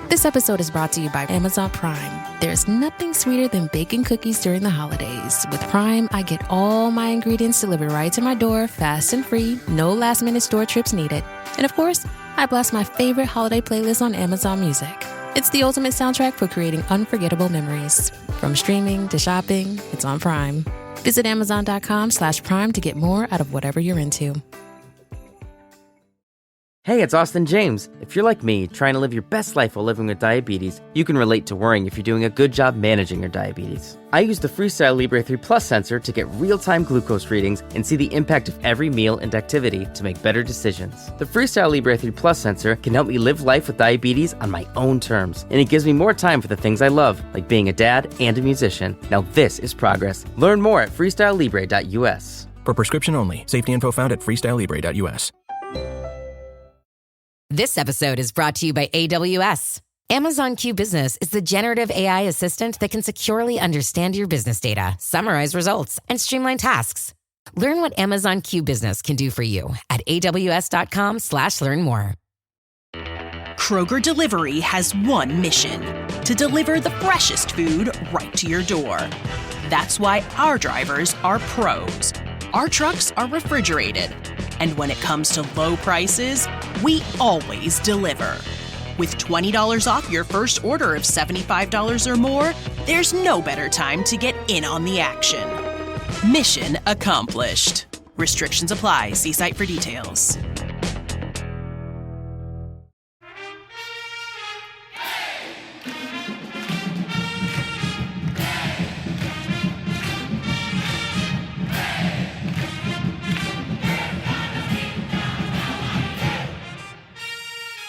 This episode is brought to you by Amazon Prime. There's nothing sweeter than baking cookies during the holidays. With Prime, I get all my ingredients delivered right to my door, fast and free, no last-minute store trips needed. And of course, I blast my favorite holiday playlist on Amazon Music. It's the ultimate soundtrack for creating unforgettable memories. From streaming to shopping, it's on Prime. Visit Amazon.com/Prime to get more out of whatever you're into. Hey, it's Austin James. If you're like me, trying to live your best life while living with diabetes, you can relate to worrying if you're doing a good job managing your diabetes. I use the Freestyle Libre 3 Plus sensor to get real-time glucose readings and see the impact of every meal and activity to make better decisions. The Freestyle Libre 3 Plus sensor can help me live life with diabetes on my own terms, and it gives me more time for the things I love, like being a dad and a musician. Now this is progress. Learn more at freestylelibre.us. For prescription only. Safety info found at freestylelibre.us. This episode is brought to you by AWS. Amazon Q Business is the generative AI assistant that can securely understand your business data, summarize results, and streamline tasks. Learn what Amazon Q Business can do for you at aws.com/learn more. Kroger Delivery has one mission: to deliver the freshest food right to your door. That's why our drivers are pros. Our trucks are refrigerated. And when it comes to low prices, we always deliver. With $20 off your first order of $75 or more, there's no better time to get in on the action. Mission accomplished. Restrictions apply. See site for details.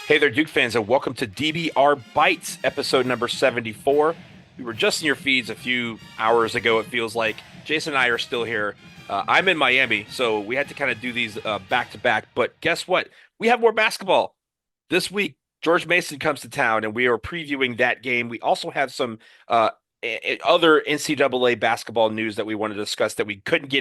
Hey there, Duke fans, and welcome to DBR Bites, episode number 74. We were just in your feeds a few hours ago, it feels like. Jason and I are still here. I'm in Miami, so we had to kind of do these back-to-back. But guess what? We have more basketball. This week, George Mason comes to town, and we are previewing that game. We also have some other NCAA basketball news that we want to discuss that we couldn't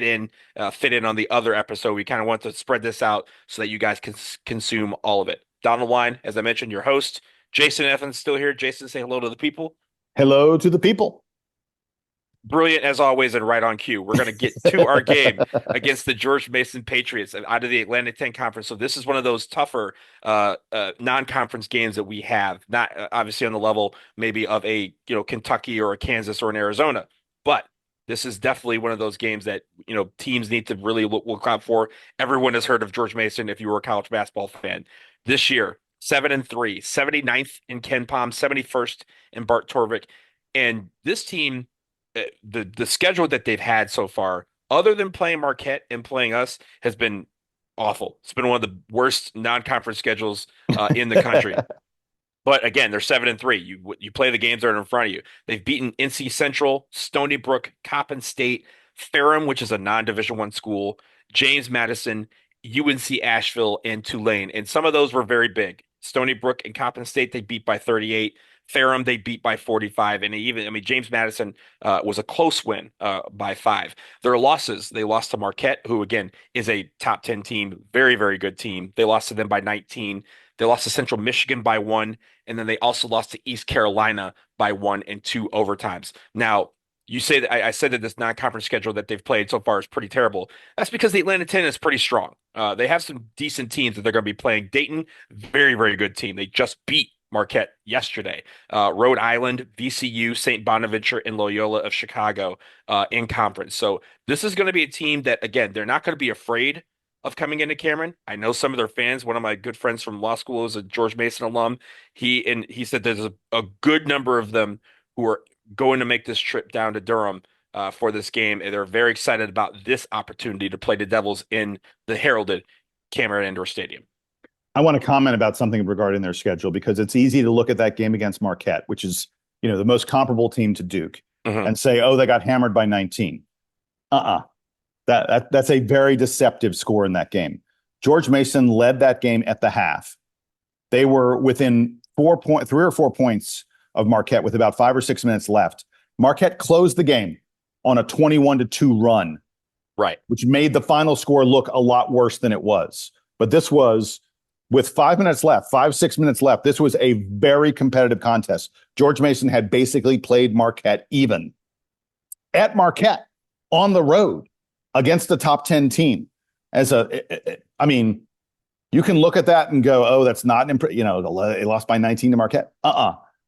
fit in on the other episode. We kind of want to spread this out so that you guys can consume all of it. Down the line, as I mentioned, your host, Jason Evans, still here. Jason, say hello to the people. Hello to the people. Brilliant, as always, and right on cue. We're going to get to our game against the George Mason Patriots out of the Atlantic 10 Conference. So this is one of those tougher non-conference games that we have. Not obviously on the level maybe of a Kentucky or a Kansas or an Arizona, but this is definitely one of those games that teams need to really look out for. Everyone has heard of George Mason if you were a college basketball fan. This year, 7-3, 79th in Ken Palm, 71st in Bart Torvik. And this team, the schedule that they've had so far, other than playing Marquette and playing us, has been awful. It's been one of the worst non-conference schedules in the country. But again, they're 7-3. You play the games that are in front of you. They've beaten NC Central, Stony Brook, Coppin State, Ferrum, which is a non-Division I school, James Madison, UNC Asheville, and Tulane. And some of those were very big. Stony Brook and Coppin State, they beat by 38. Ferrum, they beat by 45. And James Madison was a close win by 5. Their losses, they lost to Marquette, who, again, is a top 10 team. Very, very good team. They lost to them by 19. They lost to Central Michigan by 1. And then they also lost to East Carolina by 1 in 2 overtimes. Now, you say that I said that this non-conference schedule that they've played so far is pretty terrible. That's because the Atlantic 10 is pretty strong. They have some decent teams that they're going to be playing. Dayton, very, very good team. They just beat Marquette yesterday. Rhode Island, VCU, St. Bonaventure, and Loyola of Chicago in conference. So this is going to be a team that, again, they're not going to be afraid of coming into Cameron. I know some of their fans. One of my good friends from law school is a George Mason alum. He said there's a good number of them who are going to make this trip down to Durham for this game, and they're very excited about this opportunity to play the Devils in the heralded Cameron Indoor Stadium. I want to comment about something regarding their schedule, because it's easy to look at that game against Marquette, which is the most comparable team to Duke, and say, oh, they got hammered by 19. That's a very deceptive score in that game. George Mason led that game at the half. They were within 3 or 4 points of Marquette with about 5 or 6 minutes left. Marquette closed the game on a 21-2 run, right, which made the final score look a lot worse than it was. But this was with 5 minutes left, 6 minutes left, this was a very competitive contest. George Mason had basically played Marquette even. At Marquette, on the road, against the top 10 team. I mean, you can look at that and go, oh, that's not an they lost by 19 to Marquette.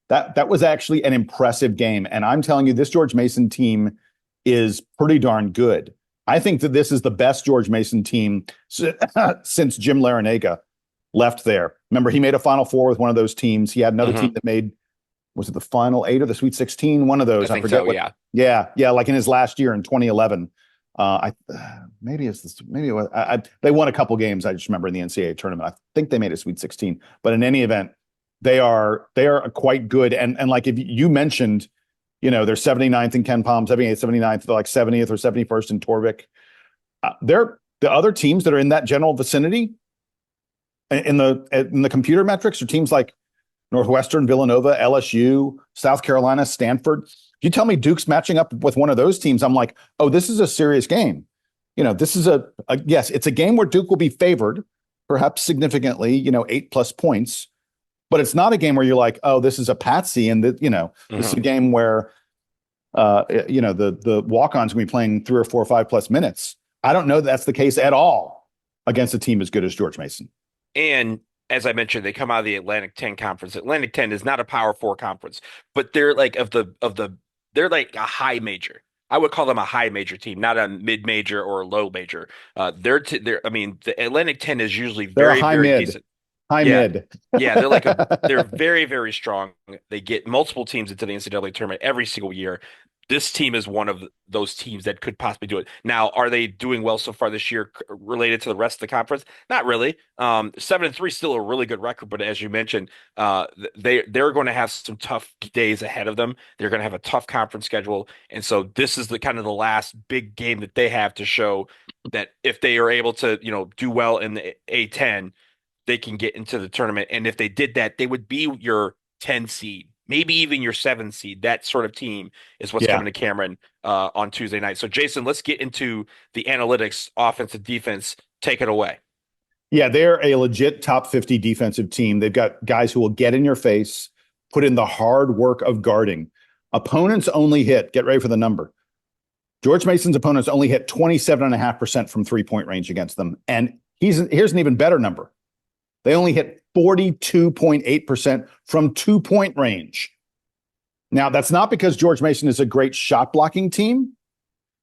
That was actually an impressive game. And I'm telling you, this George Mason team is pretty darn good. I think that this is the best George Mason team since Jim Larinaga left there. Remember, he made a Final Four with one of those teams. He had another team that made, was it the Final Eight or the Sweet 16? One of those. I forget. So, yeah. Like in his last year in 2011. Maybe they won a couple games. I just remember in the NCAA tournament. I think they made a Sweet 16. But in any event, they are quite good. And like if you mentioned, they're 79th in Ken Palm, 78th, 79th, they're like 70th or 71st in Torvik. They're the other teams that are in that general vicinity in the computer metrics are teams like Northwestern, Villanova, LSU, South Carolina, Stanford. If you tell me Duke's matching up with one of those teams, I'm like, oh, this is a serious game. This is yes, it's a game where Duke will be favored, perhaps significantly, 8+ points, but it's not a game where you're like, oh, this is a patsy. And this is a game where, the walk-ons will be playing 3 or 4 or 5+ minutes. I don't know that's the case at all against a team as good as George Mason. And as I mentioned, they come out of the Atlantic 10 conference. Atlantic 10 is not a Power 4 conference, but they're like they're like a high major. I would call them a high major team, not a mid major or a low major. The Atlantic 10 is usually very, very decent. Mid. Yeah, they're very, very strong. They get multiple teams into the NCAA tournament every single year. This team is one of those teams that could possibly do it. Now, are they doing well so far this year related to the rest of the conference? Not really. 7-3 is still a really good record, but as you mentioned, they're going to have some tough days ahead of them. They're going to have a tough conference schedule, and so this is the kind of the last big game that they have to show that if they are able to, do well in the A10, they can get into the tournament. And if they did that, they would be your 10 seed. Maybe even your 7 seed. That sort of team is what's coming to Cameron on Tuesday night. So, Jason, let's get into the analytics, offense and defense. Take it away. Yeah, they're a legit top 50 defensive team. They've got guys who will get in your face, put in the hard work of guarding. Opponents only hit, get ready for the number. George Mason's opponents only hit 27.5% from three-point range against them. And here's an even better number. They only hit 42.8% from 2-point range. Now, that's not because George Mason is a great shot blocking team.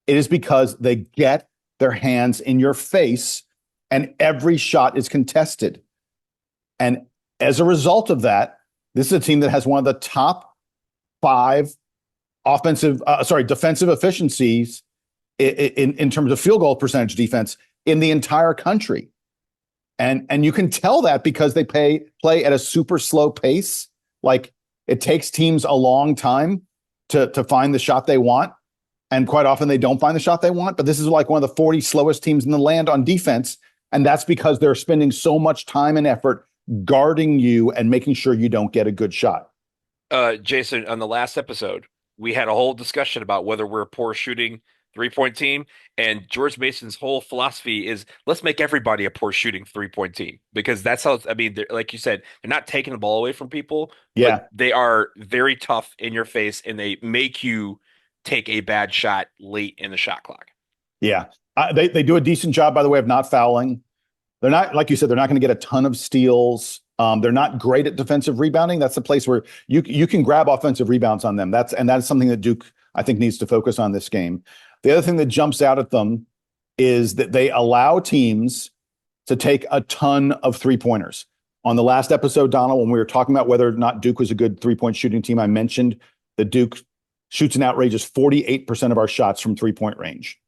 It is because they get their hands in your face and every shot is contested. And as a result of that, this is a team that has one of the top 5 defensive efficiencies in terms of field goal percentage defense in the entire country. And you can tell that because they play at a super slow pace. Like it takes teams a long time to find the shot they want. And quite often they don't find the shot they want. But this is like one of the 40 slowest teams in the land on defense. And that's because they're spending so much time and effort guarding you and making sure you don't get a good shot. Jason, on the last episode, we had a whole discussion about whether we're a poor shooting 3-point team, and George Mason's whole philosophy is let's make everybody a poor shooting 3-point team, because that's how, like you said, they're not taking the ball away from people. Yeah. But they are very tough in your face, and they make you take a bad shot late in the shot clock. Yeah. They do a decent job, by the way, of not fouling. They're not, like you said, they're not going to get a ton of steals. They're not great at defensive rebounding. That's the place where you can grab offensive rebounds on them. That's something that Duke, I think, needs to focus on this game. The other thing that jumps out at them is that they allow teams to take a ton of 3-pointers. On the last episode, Donald, when we were talking about whether or not Duke was a good 3-point shooting team, I mentioned that Duke shoots an outrageous 48% of our shots from 3-point range.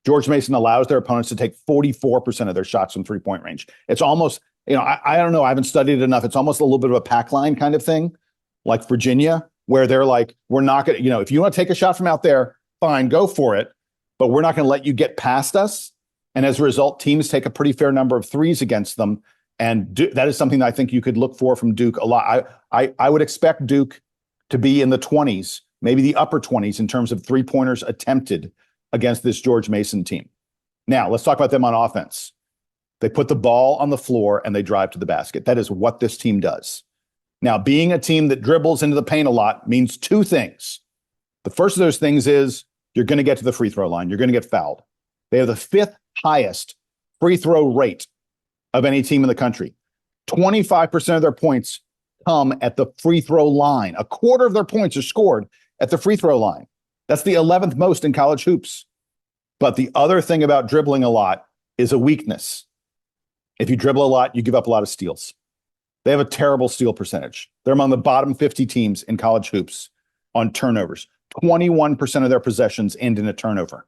George Mason allows their opponents to take 44% of their shots from 3-point range. It's almost, I don't know, I haven't studied it enough. It's almost a little bit of a pack line kind of thing, like Virginia, where they're like, we're not going to, if you want to take a shot from out there, fine, go for it. But we're not going to let you get past us. And as a result, teams take a pretty fair number of threes against them. And that is something that I think you could look for from Duke a lot. I would expect Duke to be in the 20s, maybe the upper 20s in terms of 3-pointers attempted against this George Mason team. Now, let's talk about them on offense. They put the ball on the floor and they drive to the basket. That is what this team does. Now, being a team that dribbles into the paint a lot means two things. The first of those things is you're going to get to the free throw line. You're going to get fouled. They have the fifth highest free throw rate of any team in the country. 25% of their points come at the free throw line. A quarter of their points are scored at the free throw line. That's the 11th most in college hoops. But the other thing about dribbling a lot is a weakness. If you dribble a lot, you give up a lot of steals. They have a terrible steal percentage. They're among the bottom 50 teams in college hoops on turnovers. 21% of their possessions end in a turnover.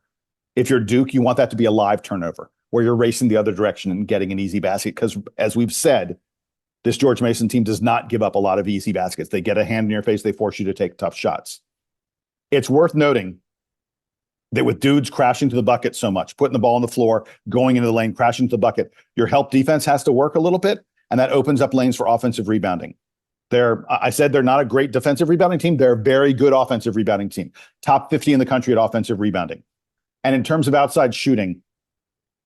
If you're Duke, you want that to be a live turnover where you're racing the other direction and getting an easy basket. Because as we've said, this George Mason team does not give up a lot of easy baskets. They get a hand in your face. They force you to take tough shots. It's worth noting that with dudes crashing to the bucket so much, putting the ball on the floor, going into the lane, crashing to the bucket, your help defense has to work a little bit, and that opens up lanes for offensive rebounding. I said they're not a great defensive rebounding team. They're a very good offensive rebounding team. Top 50 in the country at offensive rebounding. And in terms of outside shooting,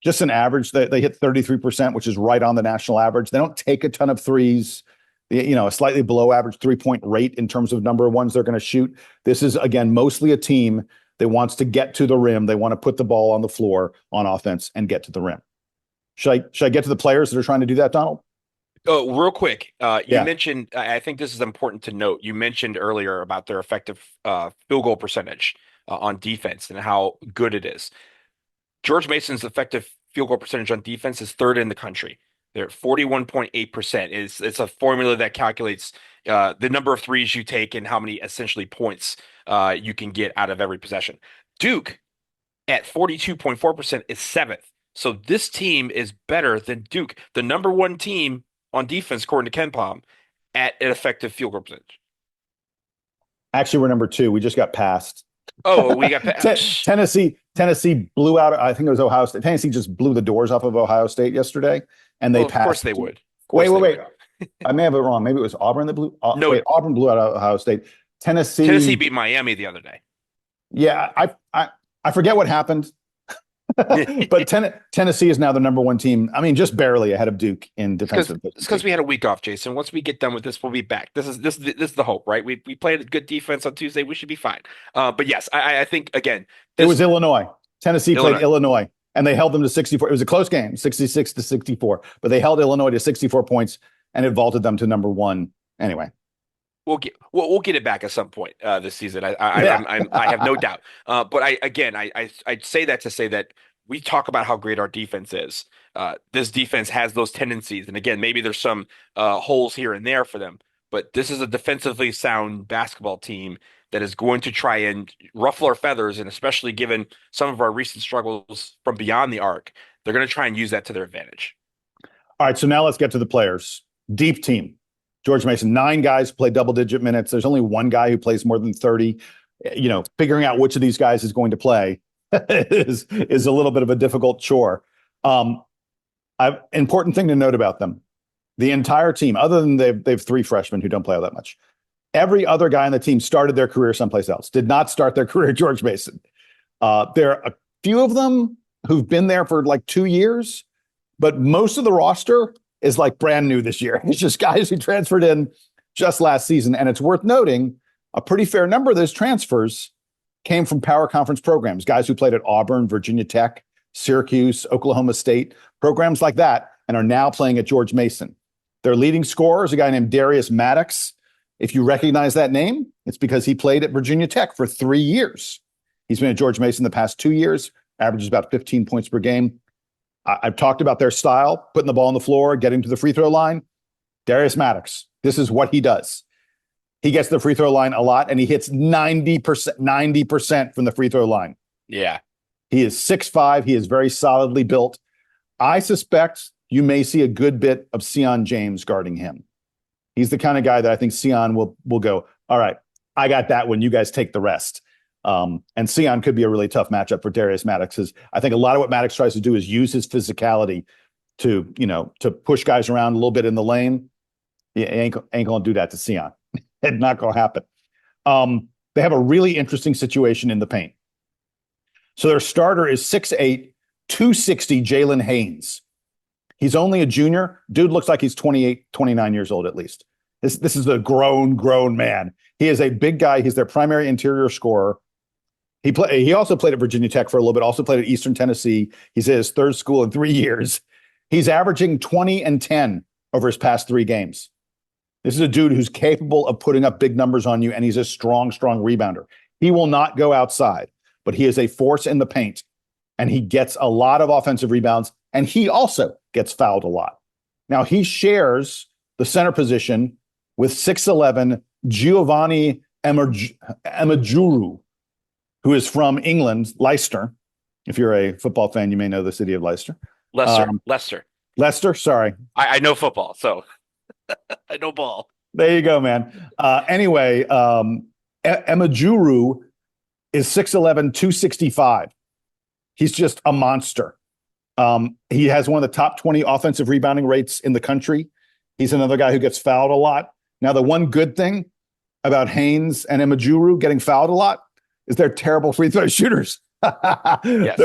just an average, they hit 33%, which is right on the national average. They don't take a ton of threes. A slightly below average 3-point rate in terms of number of ones they're going to shoot. This is, again, mostly a team that wants to get to the rim. They want to put the ball on the floor on offense and get to the rim. Should I get to the players that are trying to do that, Donald? Oh, real quick. You mentioned, I think this is important to note. You mentioned earlier about their effective field goal percentage on defense and how good it is. George Mason's effective field goal percentage on defense is third in the country. They're at 41.8%. It's a formula that calculates the number of threes you take and how many essentially points you can get out of every possession. Duke at 42.4% is seventh. So this team is better than Duke, the number one team on defense, according to KenPom, at an effective field goal percentage. Actually, we're number two. We just got passed. Oh, we got passed. Tennessee blew out, I think it was Ohio State. Tennessee just blew the doors off of Ohio State yesterday, and they passed. Of course they would. Wait. I may have it wrong. Maybe it was Auburn that blew. Auburn blew out Ohio State. Tennessee beat Miami the other day. Yeah, I forget what happened. But Tennessee is now the number one team. I mean, just barely ahead of Duke in defensive. It's because we had a week off, Jason. Once we get done with this, we'll be back. This is the hope, right? We played a good defense on Tuesday. We should be fine. But yes, I think again, it was Illinois. Tennessee played Illinois, and they held them to 64. It was a close game, 66-64. But they held Illinois to 64 points, and it vaulted them to number one. Anyway. We'll get it back at some point this season. I have no doubt. But I say that to say that we talk about how great our defense is. This defense has those tendencies, and again, maybe there's some holes here and there for them. But this is a defensively sound basketball team that is going to try and ruffle our feathers, and especially given some of our recent struggles from beyond the arc, they're going to try and use that to their advantage. All right, so now let's get to the players. Deep team. George Mason, 9 guys play double-digit minutes. There's only 1 guy who plays more than 30. Figuring out which of these guys is going to play is a little bit of a difficult chore. Important thing to note about them. The entire team, other than they've 3 freshmen who don't play all that much, every other guy on the team started their career someplace else, did not start their career at George Mason. There are a few of them who've been there for like 2 years, but most of the roster is like brand new this year. It's just guys who transferred in just last season. And it's worth noting a pretty fair number of those transfers came from power conference programs, guys who played at Auburn, Virginia Tech, Syracuse, Oklahoma State, programs like that, and are now playing at George Mason. Their leading scorer is a guy named Darius Maddox. If you recognize that name, it's because he played at Virginia Tech for 3 years. He's been at George Mason the past 2 years, averages about 15 points per game. I've talked about their style, putting the ball on the floor, getting to the free throw line. Darius Maddox, this is what he does. He gets to the free throw line a lot, and he hits 90% from the free throw line. Yeah. He is 6'5". He is very solidly built. I suspect you may see a good bit of Sion James guarding him. He's the kind of guy that I think Sion will go, all right, I got that one. You guys take the rest. And Sion could be a really tough matchup for Darius Maddox. I think a lot of what Maddox tries to do is use his physicality to push guys around a little bit in the lane. He ain't going to do that to Sion. It's not going to happen. They have a really interesting situation in the paint. So their starter is 6'8", 260 Jalen Haynes. He's only a junior. Dude looks like he's 28, 29 years old at least. This is a grown man. He is a big guy. He's their primary interior scorer. He also played at Virginia Tech for a little bit, also played at Eastern Tennessee. He's at his third school in 3 years. He's averaging 20 and 10 over his past 3 games. This is a dude who's capable of putting up big numbers on you, and he's a strong rebounder. He will not go outside, but he is a force in the paint, and he gets a lot of offensive rebounds, and he also gets fouled a lot. Now, he shares the center position with 6'11" Giovanni Emajuru, who is from England, Leicester. If you're a football fan, you may know the city of Leicester. Leicester. Sorry. I know football, so I know ball. There you go, man. Anyway, Emajuru is 6'11", 265. He's just a monster. He has one of the top 20 offensive rebounding rates in the country. He's another guy who gets fouled a lot. Now, the one good thing about Haynes and Emajuru getting fouled a lot is they're terrible free throw shooters. Yes.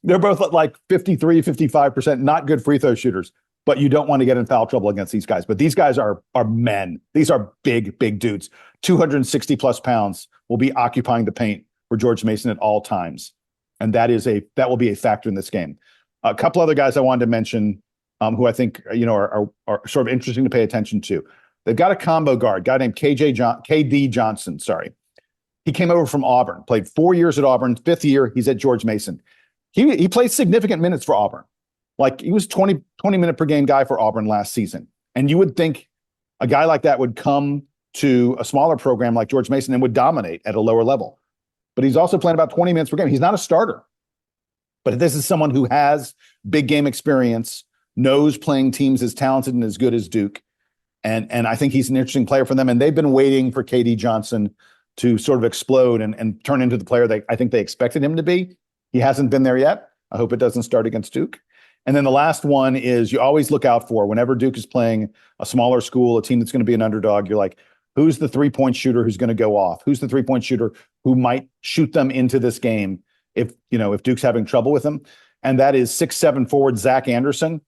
They're both at like 53, 55%, not good free throw shooters, but you don't want to get in foul trouble against these guys. But these guys are men. These are big dudes. 260 plus pounds will be occupying the paint for George Mason at all times. And that will be a factor in this game. A couple other guys I wanted to mention who I think are sort of interesting to pay attention to. They've got a combo guard, guy named KD Johnson. Sorry. He came over from Auburn, played 4 years at Auburn. 5th year, he's at George Mason. He played significant minutes for Auburn. Like, he was 20 minute per game guy for Auburn last season. And you would think a guy like that would come to a smaller program like George Mason and would dominate at a lower level. But he's also playing about 20 minutes per game. He's not a starter. But this is someone who has big game experience, knows playing teams as talented and as good as Duke. And I think he's an interesting player for them. And they've been waiting for KD Johnson to sort of explode and turn into the player I think they expected him to be. He hasn't been there yet. I hope it doesn't start against Duke. And then the last one is you always look out for whenever Duke is playing a smaller school, a team that's going to be an underdog. You're like, who's the 3-point shooter who's going to go off? Who's the 3-point shooter who might shoot them into this game if Duke's having trouble with them? And that is 6'7" forward Zach Anderson.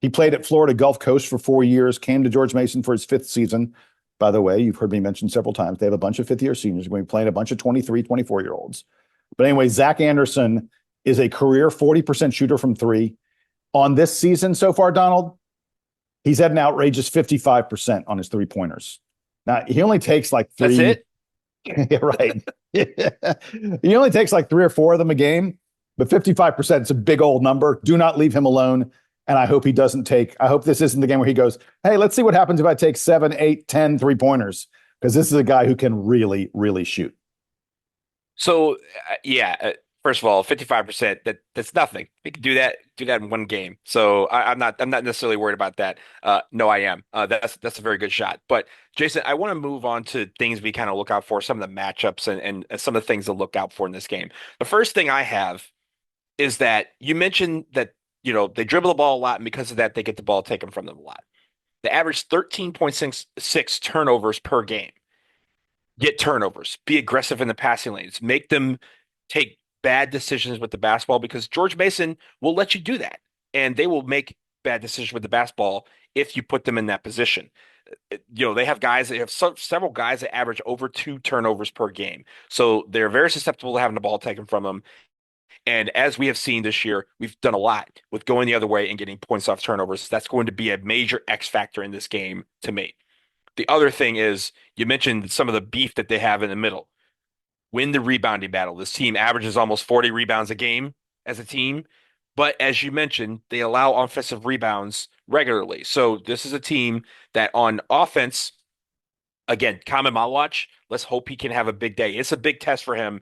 He played at Florida Gulf Coast for 4 years, came to George Mason for his 5th season. By the way, you've heard me mention several times, they have a bunch of 5th-year seniors going to be playing a bunch of 23, 24-year-olds. But anyway, Zach Anderson is a career 40% shooter from 3. On this season so far, Donald, he's had an outrageous 55% on his 3-pointers. Now, he only takes like 3. That's it? Yeah, right. He only takes like 3 or 4 of them a game, but 55% is a big old number. Do not leave him alone. And I hope I hope this isn't the game where he goes, hey, let's see what happens if I take 7, 8, 10 3-pointers. Because this is a guy who can really, really shoot. So, first of all, 55%, that's nothing. We can do that in one game. So I'm not necessarily worried about that. No, I am. That's a very good shot. But Jason, I want to move on to things we kind of look out for, some of the matchups and some of the things to look out for in this game. The first thing I have is that you mentioned that they dribble the ball a lot, and because of that, they get the ball taken from them a lot. They average 13.6 turnovers per game. Get turnovers. Be aggressive in the passing lanes. Make them take bad decisions with the basketball, because George Mason will let you do that. And they will make bad decisions with the basketball if you put them in that position. They have several guys that average over 2 turnovers per game. So they're very susceptible to having the ball taken from them. And as we have seen this year, we've done a lot with going the other way and getting points off turnovers. That's going to be a major X factor in this game to me. The other thing is, you mentioned some of the beef that they have in the middle. Win the rebounding battle. This team averages almost 40 rebounds a game as a team. But as you mentioned, they allow offensive rebounds regularly. So this is a team that on offense, again, Kama Malawach, let's hope he can have a big day. It's a big test for him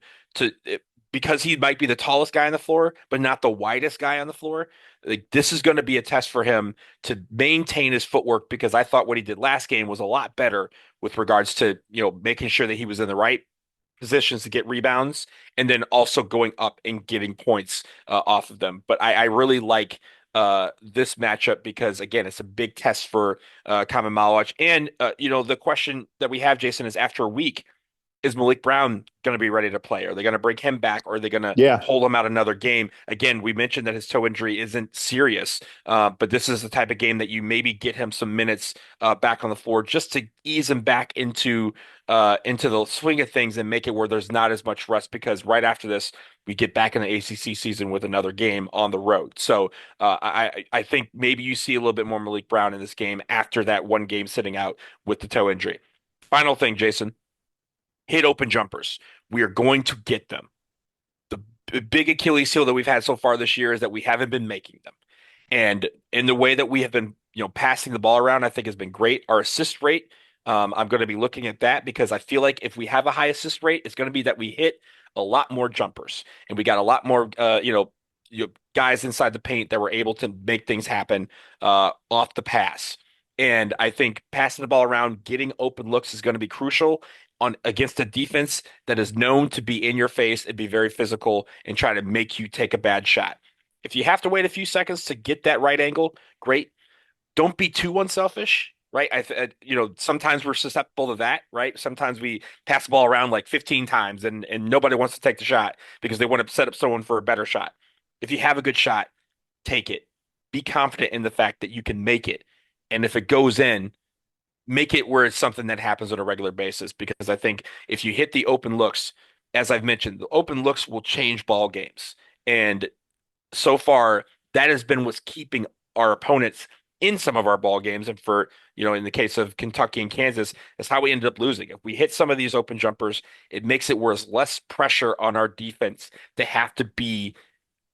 because he might be the tallest guy on the floor, but not the widest guy on the floor. This is going to be a test for him to maintain his footwork, because I thought what he did last game was a lot better with regards to, making sure that he was in the right positions to get rebounds, and then also going up and getting points off of them. But I really like this matchup because, again, it's a big test for Kama Malawach. And, the question that we have, Jason, is after a week, is Malik Brown going to be ready to play? Are they going to bring him back, or are they going to hold him out another game? Again, we mentioned that his toe injury isn't serious, but this is the type of game that you maybe get him some minutes back on the floor just to ease him back into the swing of things and make it where there's not as much rest, because right after this, we get back in the ACC season with another game on the road. So I think maybe you see a little bit more Malik Brown in this game after that one game sitting out with the toe injury. Final thing, Jason. Hit open jumpers. We are going to get them. The big Achilles heel that we've had so far this year is that we haven't been making them. And in the way that we have been, passing the ball around, I think has been great. Our assist rate, I'm going to be looking at that, because I feel like if we have a high assist rate, it's going to be that we hit a lot more jumpers, and we got a lot more, guys inside the paint that were able to make things happen off the pass. And I think passing the ball around, getting open looks is going to be crucial against a defense that is known to be in your face and be very physical and try to make you take a bad shot. If you have to wait a few seconds to get that right angle, great. Don't be too unselfish, right? Sometimes we're susceptible to that, right? Sometimes we pass the ball around like 15 times and nobody wants to take the shot because they want to set up someone for a better shot. If you have a good shot, take it. Be confident in the fact that you can make it. And if it goes in, make it where it's something that happens on a regular basis, because I think if you hit the open looks, as I've mentioned, the open looks will change ball games. And so far, that has been what's keeping our opponents in some of our ball games. And for, in the case of Kentucky and Kansas, that's how we ended up losing. If we hit some of these open jumpers, it makes it where there's less pressure on our defense to have to be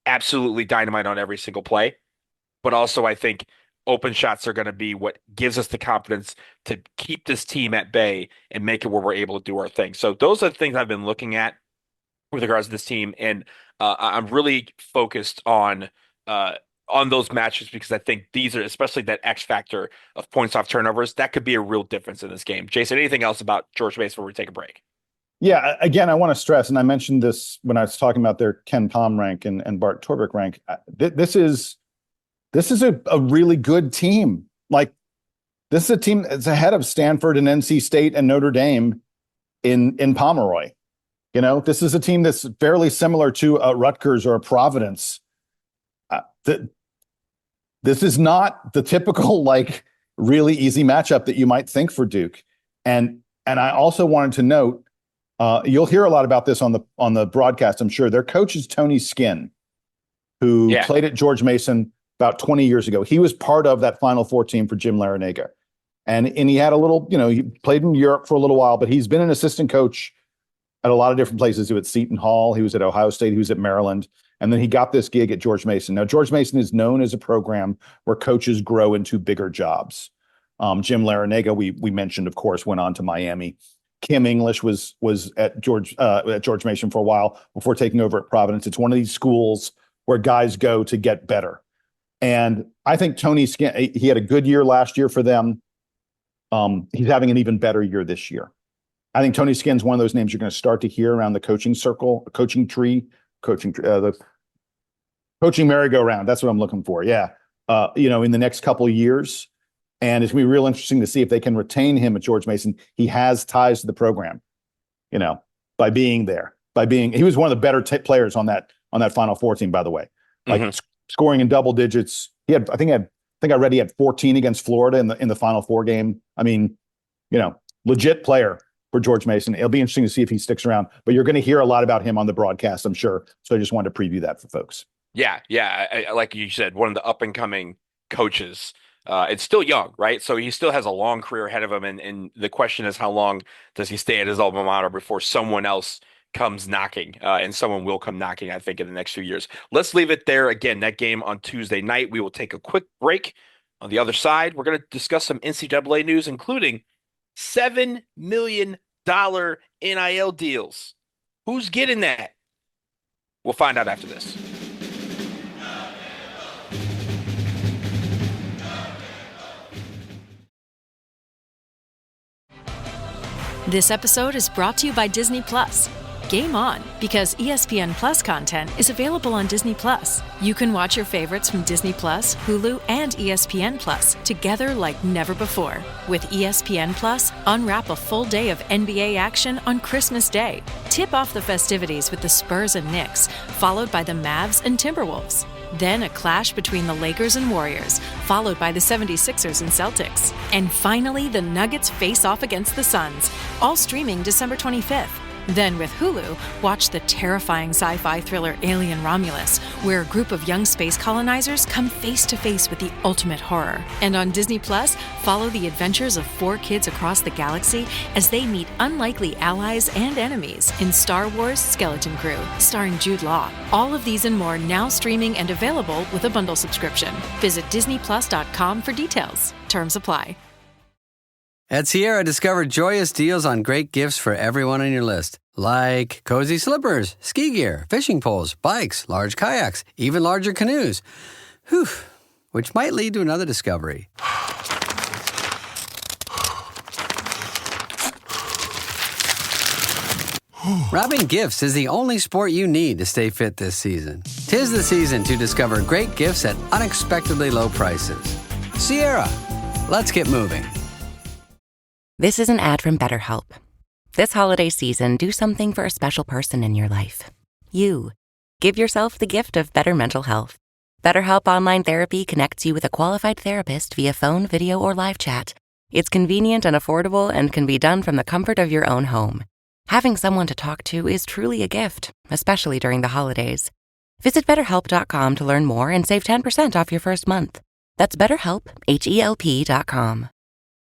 absolutely dynamite on every single play. But also, I think open shots are going to be what gives us the confidence to keep this team at bay and make it where we're able to do our thing. So those are the things I've been looking at with regards to this team. And I'm really focused on those matches, because I think these are, especially that X factor of points off turnovers, that could be a real difference in this game. Jason, anything else about George Mason before we take a break? Yeah, again, I want to stress, and I mentioned this when I was talking about their Ken Pom rank and Bart Torvik rank. This is a really good team. Like, this is a team that's ahead of Stanford and NC State and Notre Dame in Pomeroy. This is a team that's fairly similar to a Rutgers or a Providence. This is not the typical, really easy matchup that you might think for Duke. And I also wanted to note, you'll hear a lot about this on the broadcast, I'm sure. Their coach is Tony Skinn, who played at George Mason about 20 years ago. He was part of that Final Four team for Jim Larrañaga. And he had a little, he played in Europe for a little while, but he's been an assistant coach at a lot of different places. He was at Seton Hall, he was at Ohio State, he was at Maryland, and then he got this gig at George Mason. Now, George Mason is known as a program where coaches grow into bigger jobs. Jim Larrañaga, we mentioned, of course, went on to Miami. Kim English was at George Mason for a while before taking over at Providence. It's one of these schools where guys go to get better. And I think Tony Skinn, he had a good year last year for them. He's having an even better year this year. I think Tony Skinn's one of those names you're going to start to hear around the coaching circle, the coaching merry-go-round. That's what I'm looking for. Yeah. In the next couple of years. And it's going to be real interesting to see if they can retain him at George Mason. He has ties to the program, by being there, he was one of the better players on that Final Four team, by the way. Scoring in double digits. I think I read he had 14 against Florida in the Final Four game. I mean, legit player for George Mason. It'll be interesting to see if he sticks around, but you're going to hear a lot about him on the broadcast, I'm sure. So I just wanted to preview that for folks. Yeah. I like you said, one of the up and coming coaches. It's still young, right? So he still has a long career ahead of him. And the question is, how long does he stay at his alma mater before someone else comes knocking, and someone will come knocking, I think, in the next few years. Let's leave it there. Again, that game on Tuesday night. We will take a quick break. On the other side, we're going to discuss some NCAA news, including $7 million NIL deals. Who's getting that? We'll find out after this. This episode is brought to you by Disney Plus. Game on, because ESPN Plus content is available on Disney Plus. You can watch your favorites from Disney Plus, Hulu, and ESPN Plus together like never before. With ESPN Plus, unwrap a full day of NBA action on Christmas Day. Tip off the festivities with the Spurs and Knicks, followed by the Mavs and Timberwolves. Then a clash between the Lakers and Warriors, followed by the 76ers and Celtics. And finally, the Nuggets face off against the Suns, all streaming December 25th. Then with Hulu, watch the terrifying sci-fi thriller Alien Romulus, where a group of young space colonizers come face to face with the ultimate horror. And on Disney Plus, follow the adventures of 4 kids across the galaxy as they meet unlikely allies and enemies in Star Wars: Skeleton Crew, starring Jude Law. All of these and more now streaming and available with a bundle subscription. Visit DisneyPlus.com for details. Terms apply. At Sierra, discover joyous deals on great gifts for everyone on your list. Like cozy slippers, ski gear, fishing poles, bikes, large kayaks, even larger canoes. Whew, which might lead to another discovery. Wrapping gifts is the only sport you need to stay fit this season. 'Tis the season to discover great gifts at unexpectedly low prices. Sierra, let's get moving. This is an ad from BetterHelp. This holiday season, do something for a special person in your life. You. Give yourself the gift of better mental health. BetterHelp Online Therapy connects you with a qualified therapist via phone, video, or live chat. It's convenient and affordable and can be done from the comfort of your own home. Having someone to talk to is truly a gift, especially during the holidays. Visit BetterHelp.com to learn more and save 10% off your first month. That's BetterHelp, HELP.com.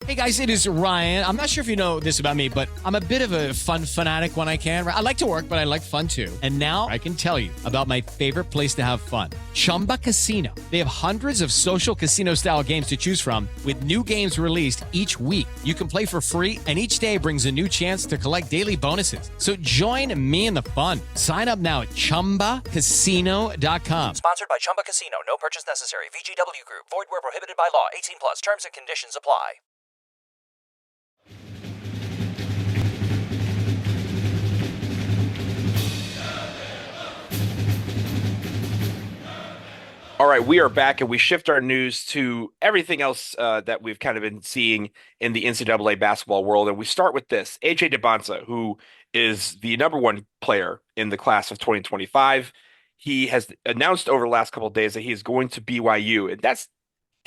Hey guys, it is Ryan. I'm not sure if you know this about me, but I'm a bit of a fun fanatic when I can. I like to work, but I like fun too. And now I can tell you about my favorite place to have fun. Chumba Casino. They have hundreds of social casino style games to choose from with new games released each week. You can play for free and each day brings a new chance to collect daily bonuses. So join me in the fun. Sign up now at ChumbaCasino.com. Sponsored by Chumba Casino. No purchase necessary. VGW Group. Void where prohibited by law. 18 plus. Terms and conditions apply. All right, we are back, and we shift our news to everything else that we've kind of been seeing in the NCAA basketball world. And we start with this. AJ Dybantsa, who is the #1 player in the class of 2025. He has announced over the last couple of days that he is going to BYU, and that's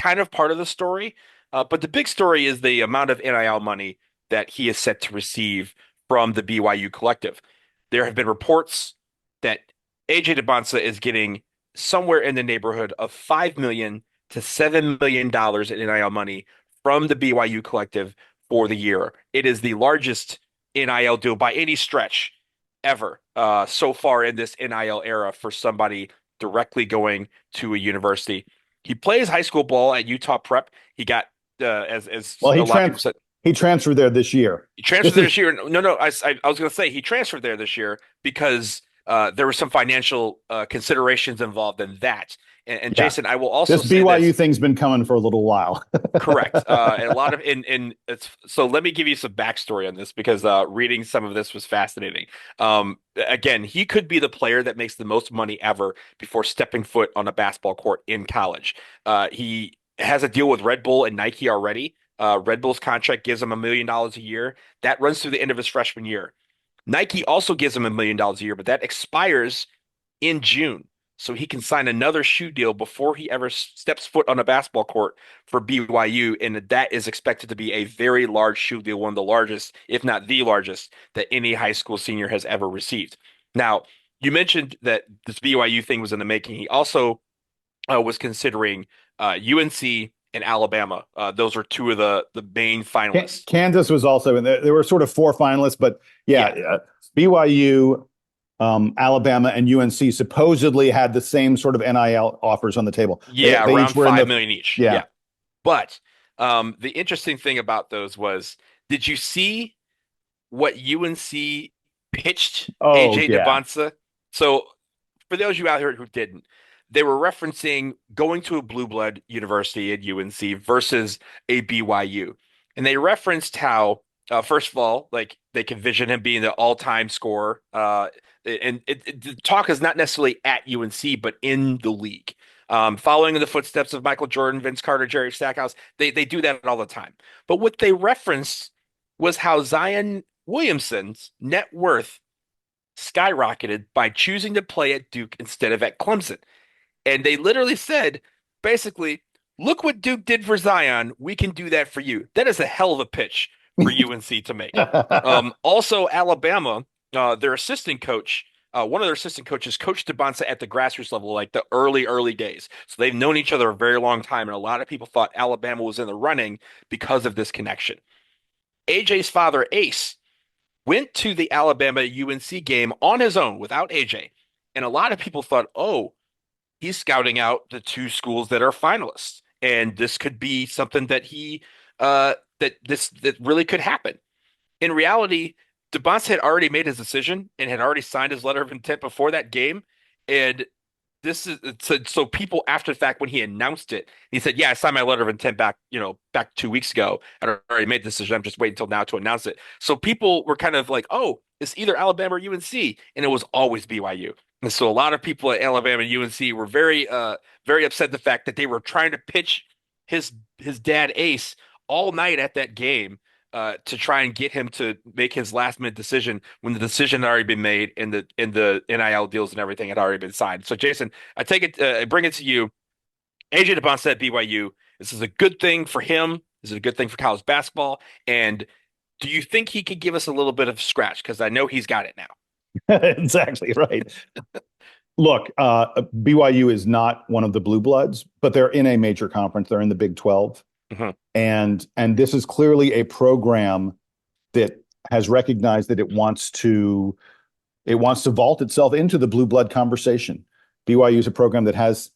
kind of part of the story. But the big story is the amount of NIL money that he is set to receive from the BYU collective. There have been reports that AJ Dybantsa is getting somewhere in the neighborhood of $5 million to $7 million in NIL money from the BYU collective for the year. It is the largest NIL deal by any stretch ever so far in this NIL era for somebody directly going to a university. He plays high school ball at Utah Prep. He got as well. He transferred there this year. He transferred there this year. No. I was going to say he transferred there this year because there were some financial considerations involved in that. And yeah. Jason, I will also say BYU thing's been coming for a little while. Correct. And a lot of so let me give you some backstory on this because reading some of this was fascinating. Again, he could be the player that makes the most money ever before stepping foot on a basketball court in college. He has a deal with Red Bull and Nike already. Red Bull's contract gives him $1 million a year. That runs through the end of his freshman year. Nike also gives him $1 million a year, but that expires in June. So he can sign another shoe deal before he ever steps foot on a basketball court for BYU. And that is expected to be a very large shoe deal, one of the largest, if not the largest, that any high school senior has ever received. Now, you mentioned that this BYU thing was in the making. He also was considering UNC and Alabama. Those are two of the main finalists. Kansas was also in there. There were sort of 4 finalists, but BYU, Alabama, and UNC supposedly had the same sort of NIL offers on the table. Yeah, they around $5 million each. Yeah. But the interesting thing about those was, did you see what UNC pitched AJ Dybantsa? So for those of you out here who didn't, they were referencing going to a blue blood university at UNC versus a BYU. And they referenced how First of all, like they can vision him being the all-time scorer. The talk is not necessarily at UNC, but in the league. Following in the footsteps of Michael Jordan, Vince Carter, Jerry Stackhouse, they do that all the time. But what they referenced was how Zion Williamson's net worth skyrocketed by choosing to play at Duke instead of at Clemson. And they literally said, basically, look what Duke did for Zion. We can do that for you. That is a hell of a pitch for UNC to make. Also, Alabama, their assistant coach, one of their assistant coaches, Coach Dybantsa at the grassroots level, like the early days. So they've known each other a very long time. And a lot of people thought Alabama was in the running because of this connection. AJ's father, Ace, went to the Alabama UNC game on his own without AJ. And a lot of people thought, oh, he's scouting out the two schools that are finalists. And this could be something that that really could happen. In reality, Dybantsa had already made his decision and had already signed his letter of intent before that game. And this is so people after the fact, when he announced it, he said, yeah, I signed my letter of intent back 2 weeks ago. I already made the decision. I'm just waiting until now to announce it. So people were kind of like, oh, it's either Alabama or UNC. And it was always BYU. And so a lot of people at Alabama and UNC were very upset the fact that they were trying to pitch his dad Ace all night at that game to try and get him to make his last minute decision when the decision had already been made and the NIL deals and everything had already been signed. So Jason, I take it, I bring it to you. AJ Dybantsa at BYU. This is a good thing for him. This is a good thing for college basketball. And do you think he could give us a little bit of scratch? Because I know he's got it now. Exactly right. Look, BYU is not one of the blue bloods, but they're in a major conference. They're in the Big 12. Mm-hmm. And this is clearly a program that has recognized that it wants to vault itself into the blue blood conversation. BYU is a program that has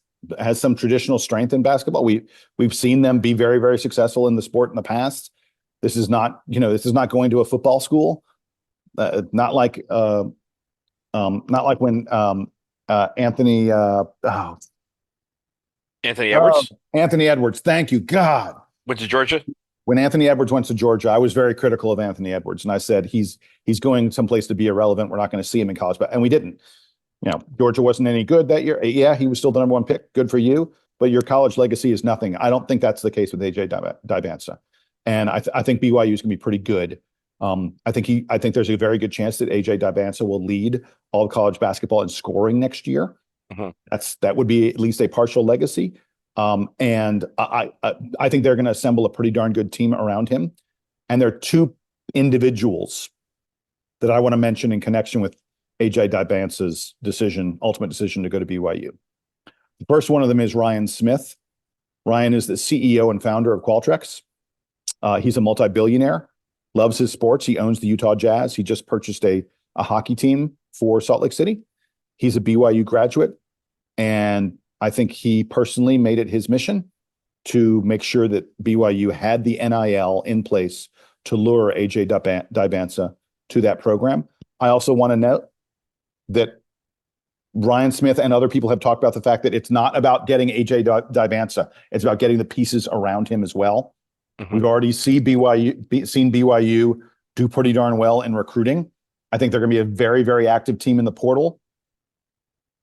some traditional strength in basketball. We've seen them be very, very successful in the sport in the past. This is not going to a football school. Not like when Anthony Edwards. Anthony Edwards. Thank you, God. Went to Georgia. When Anthony Edwards went to Georgia, I was very critical of Anthony Edwards, and I said he's going someplace to be irrelevant. We're not going to see him in college, and we didn't. Georgia wasn't any good that year. Yeah, he was still the number one pick. Good for you, but your college legacy is nothing. I don't think that's the case with AJ Dybantsa, and I think BYU is going to be pretty good. I think there's a very good chance that AJ Dybantsa will lead all college basketball in scoring next year. Mm-hmm. That would be at least a partial legacy. And I think they're going to assemble a pretty darn good team around him. And there are two individuals that I want to mention in connection with AJ Dybantsa's ultimate decision to go to BYU. The first one of them is Ryan Smith. Ryan is the CEO and founder of Qualtrics. He's a multi-billionaire, loves his sports. He owns the Utah Jazz. He just purchased a hockey team for Salt Lake City. He's a BYU graduate. And I think he personally made it his mission to make sure that BYU had the NIL in place to lure AJ Dybantsa to that program. I also want to note that Ryan Smith and other people have talked about the fact that it's not about getting AJ Dybantsa. It's about getting the pieces around him as well. Mm-hmm. We've already seen BYU do pretty darn well in recruiting. I think they're going to be a very, very active team in the portal.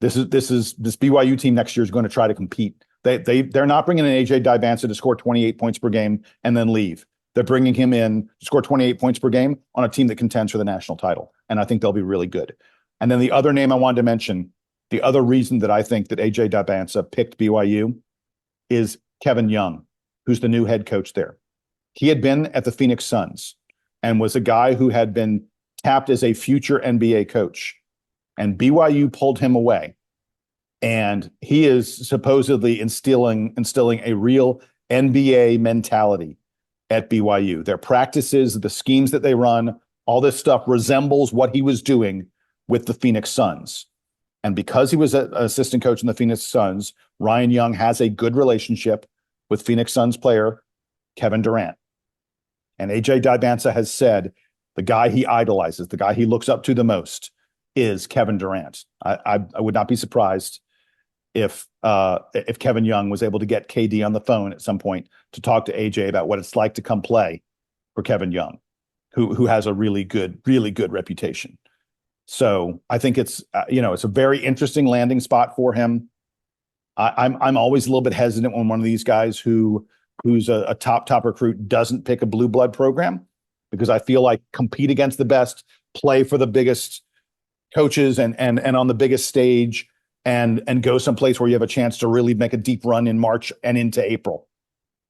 This BYU team next year is going to try to compete. They're not bringing in AJ Dybantsa to score 28 points per game and then leave. They're bringing him in to score 28 points per game on a team that contends for the national title, and I think they'll be really good. And then the other name I wanted to mention, the other reason that I think that AJ Dybantsa picked BYU is Kevin Young, who's the new head coach there. He had been at the Phoenix Suns and was a guy who had been tapped as a future NBA coach. And BYU pulled him away. And he is supposedly instilling a real NBA mentality at BYU. Their practices, the schemes that they run, all this stuff resembles what he was doing with the Phoenix Suns. And because he was an assistant coach in the Phoenix Suns, Ryan Young has a good relationship with Phoenix Suns player Kevin Durant. And AJ Dybantsa has said the guy he idolizes, the guy he looks up to the most, is Kevin Durant. I would not be surprised if Kevin Young was able to get KD on the phone at some point to talk to AJ about what it's like to come play for Kevin Young. who has a really good reputation. So I think it's it's a very interesting landing spot for him. I'm always a little bit hesitant when one of these guys who's a top recruit doesn't pick a blue blood program, because I feel like compete against the best, play for the biggest coaches and on the biggest stage, and go someplace where you have a chance to really make a deep run in March and into April.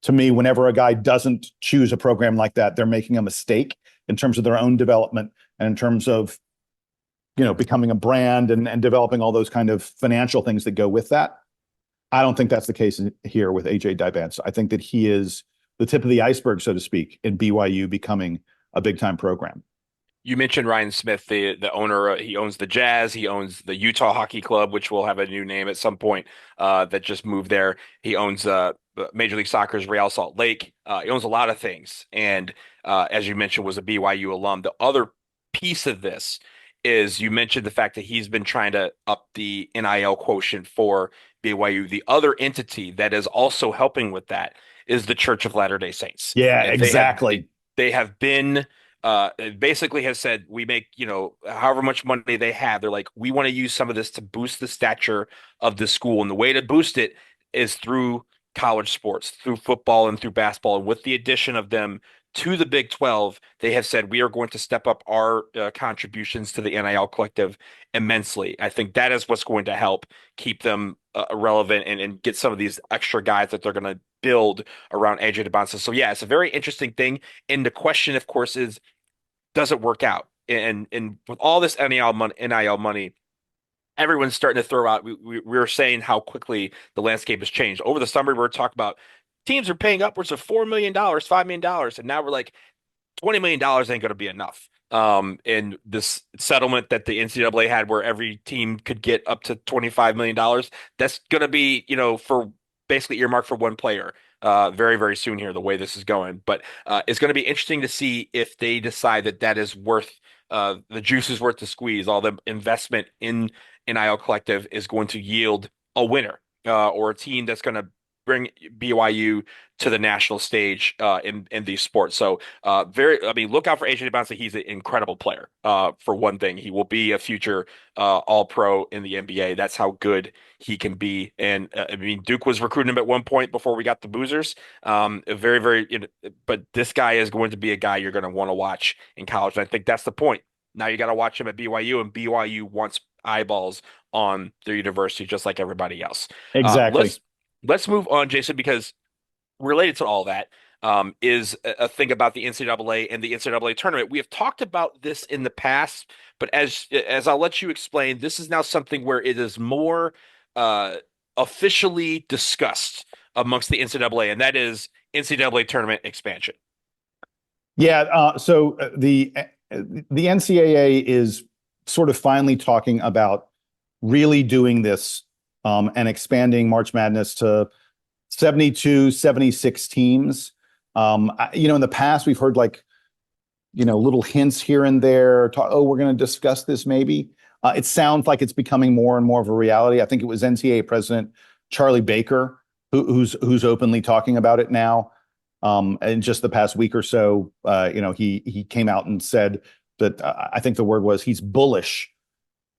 To me, whenever a guy doesn't choose a program like that, they're making a mistake in terms of their own development and in terms of becoming a brand and developing all those kind of financial things that go with that. I don't think that's the case here with AJ Dybantsa. I think that he is the tip of the iceberg, so to speak, in BYU becoming a big-time program. You mentioned Ryan Smith, the owner. He owns the Jazz. He owns the Utah Hockey Club, which will have a new name at some point, that just moved there. He owns Major League Soccer's Real Salt Lake. He owns a lot of things. And as you mentioned, was a BYU alum. The other piece of this is you mentioned the fact that he's been trying to up the NIL quotient for BYU. The other entity that is also helping with that is the Church of Latter-day Saints. Yeah, exactly. They have been basically has said, we make, however much money they have, they're like, we want to use some of this to boost the stature of the school. And the way to boost it is through college sports, through football and through basketball. And with the addition of them to the Big 12, they have said, we are going to step up our contributions to the NIL collective immensely. I think that is what's going to help keep them relevant and get some of these extra guys that they're going to build around AJ Dybantsa. So yeah, it's a very interesting thing. And the question, of course, is, does it work out? And with all this NIL money, everyone's starting to throw out. We were saying how quickly the landscape has changed. Over the summer, we were talking about teams are paying upwards of $4 million, $5 million. And now we're like, $20 million ain't going to be enough. And this settlement that the NCAA had where every team could get up to $25 million, that's going to be, for basically earmarked for one player very, very soon here, the way this is going. But it's going to be interesting to see if they decide that is worth the juice is worth the squeeze. All the investment in NIL collective is going to yield a winner or a team that's going to bring BYU to the national stage in these sports. So look out for AJ Dybantsa. He's an incredible player. For one thing, he will be a future all-pro in the NBA. That's how good he can be. And Duke was recruiting him at one point before we got the boozers. Very, very, but this guy is going to be a guy you're going to want to watch in college. And I think that's the point. Now you got to watch him at BYU, and BYU wants eyeballs on their university just like everybody else. Exactly. Let's move on, Jason, because related to all that is a thing about the NCAA and the NCAA tournament. We have talked about this in the past, but as I'll let you explain, this is now something where it is more officially discussed amongst the NCAA, and that is NCAA tournament expansion. Yeah. So the NCAA is sort of finally talking about really doing this and expanding March Madness to 72, 76 teams. In the past, we've heard little hints here and there. We're going to discuss this maybe. It sounds like it's becoming more and more of a reality. I think it was NCAA President Charlie Baker who's openly talking about it now. In just the past week or so, he came out and said that I think the word was he's bullish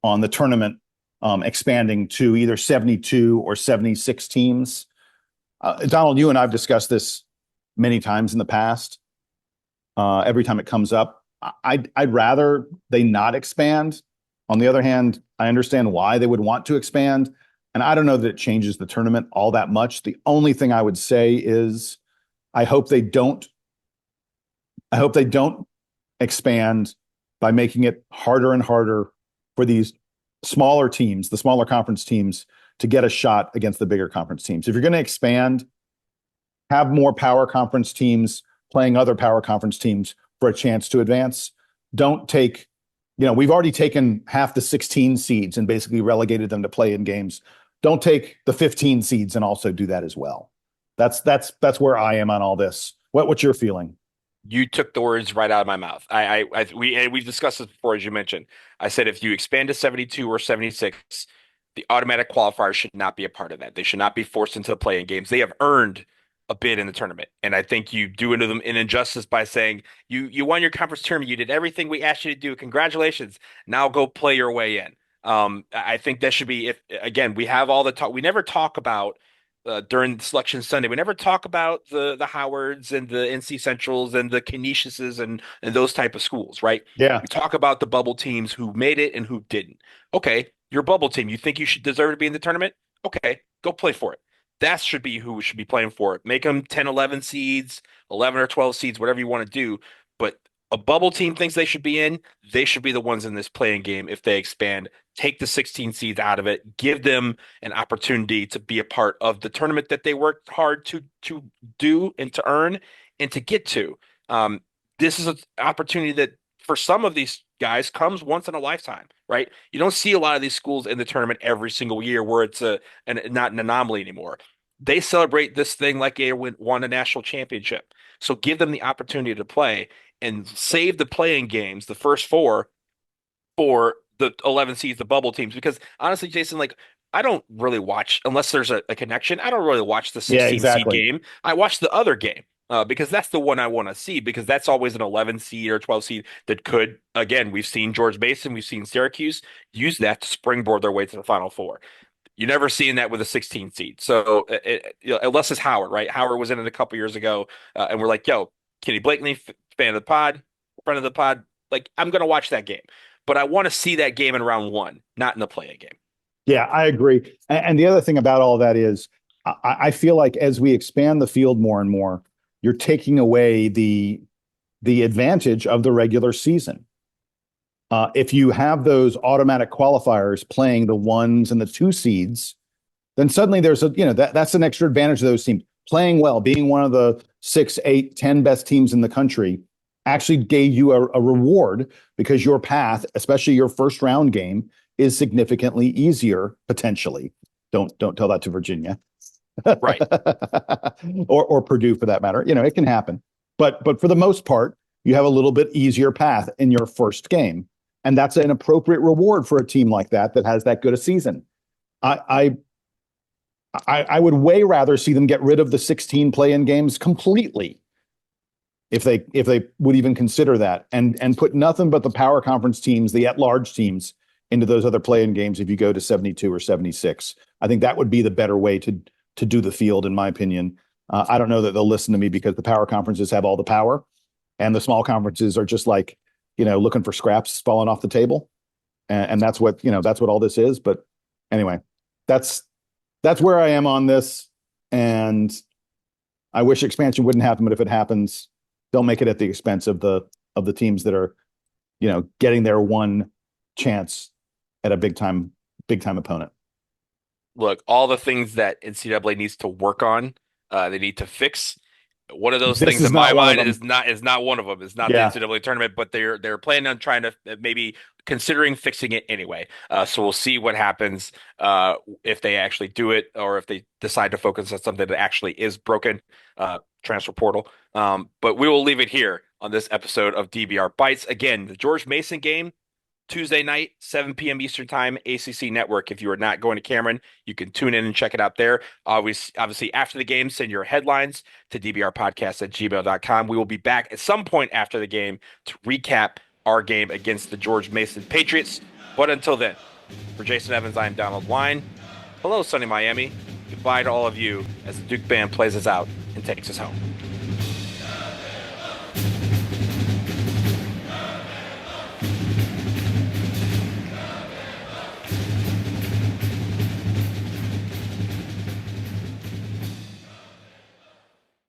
on the tournament expanding to either 72 or 76 teams. Donald, you and I have discussed this many times in the past. Every time it comes up, I'd rather they not expand. On the other hand, I understand why they would want to expand, and I don't know that it changes the tournament all that much. The only thing I would say is I hope they don't expand by making it harder and harder for these smaller teams, the smaller conference teams, to get a shot against the bigger conference teams. If you're going to expand, have more power conference teams playing other power conference teams for a chance to advance. Don't take, we've already taken half the 16 seeds and basically relegated them to play in games. Don't take the 15 seeds and also do that as well. That's where I am on all this. What's your feeling? You took the words right out of my mouth. We've discussed this before, as you mentioned. I said if you expand to 72 or 76, the automatic qualifiers should not be a part of that. They should not be forced into the play-in games. They have earned a bid in the tournament. And I think you do into them an injustice by saying you won your conference tournament. You did everything we asked you to do. Congratulations. Now go play your way in. I think that should be, if again, we have all the talk. We never talk about during Selection Sunday. We never talk about the Howards and the NC Centrals and the Canisiuses and those type of schools, right? Yeah. We talk about the bubble teams who made it and who didn't. Okay, your bubble team, you think you should deserve to be in the tournament? Okay, go play for it. That should be who should be playing for it. Make them 10, 11 seeds, 11 or 12 seeds, whatever you want to do. But a bubble team thinks they should be in, they should be the ones in this playing game if they expand. Take the 16 seeds out of it. Give them an opportunity to be a part of the tournament that they worked hard to do and to earn and to get to. This is an opportunity that for some of these guys comes once in a lifetime, right? You don't see a lot of these schools in the tournament every single year where it's not an anomaly anymore. They celebrate this thing like they won a national championship. So give them the opportunity to play and save the playing games, the first four, for the 11 seeds, the bubble teams. Because honestly, Jason, like, I don't really watch, unless there's a connection, I don't really watch the 16 seed game. I watch the other game. Because that's the one I want to see, because that's always an 11 seed or 12 seed that could, again, we've seen George Mason, we've seen Syracuse use that to springboard their way to the Final Four. You're never seeing that with a 16 seed. So unless it's Howard, right? Howard was in it a couple years ago, and we're like, yo, Kenny Blakeney, fan of the pod, friend of the pod, like, I'm going to watch that game. But I want to see that game in round one, not in the play-in game. Yeah, I agree. And the other thing about all that is I feel like as we expand the field more and more, you're taking away the advantage of the regular season. If you have those automatic qualifiers playing the 1s and the 2 seeds, then suddenly there's that's an extra advantage of those teams playing well, being one of the 6, 8, 10 best teams in the country. Actually gave you a reward because your path, especially your first round game, is significantly easier potentially. Don't tell that to Virginia. Right. or Purdue for that matter. It can happen. But for the most part, you have a little bit easier path in your first game. And that's an appropriate reward for a team like that has that good a season. I would way rather see them get rid of the 16 play-in games completely, if they would even consider that, and put nothing but the power conference teams, the at-large teams, into those other play-in games if you go to 72 or 76. I think that would be the better way to do the field, in my opinion. I don't know that they'll listen to me because the power conferences have all the power and the small conferences are just like, looking for scraps falling off the table. And that's what all this is. But anyway, that's where I am on this. And I wish expansion wouldn't happen, but if it happens, don't make it at the expense of the teams that are, getting their one chance at a big time opponent. Look, all the things that NCAA needs to work on, they need to fix. One of those things in my mind is not one of them. It's not the NCAA tournament, but they're planning on trying to maybe considering fixing it anyway. So we'll see what happens if they actually do it, or if they decide to focus on something that actually is broken, transfer portal. But we will leave it here on this episode of DBR Bites. Again, the George Mason game, Tuesday night, 7 p.m. Eastern Time, ACC Network. If you are not going to Cameron, you can tune in and check it out there. Obviously, after the game, send your headlines to dbrpodcast@gmail.com. We will be back at some point after the game to recap our game against the George Mason Patriots. But until then, for Jason Evans, I am Donald Wine. Hello, sunny Miami. Goodbye to all of you as the Duke Band plays us out and takes us home.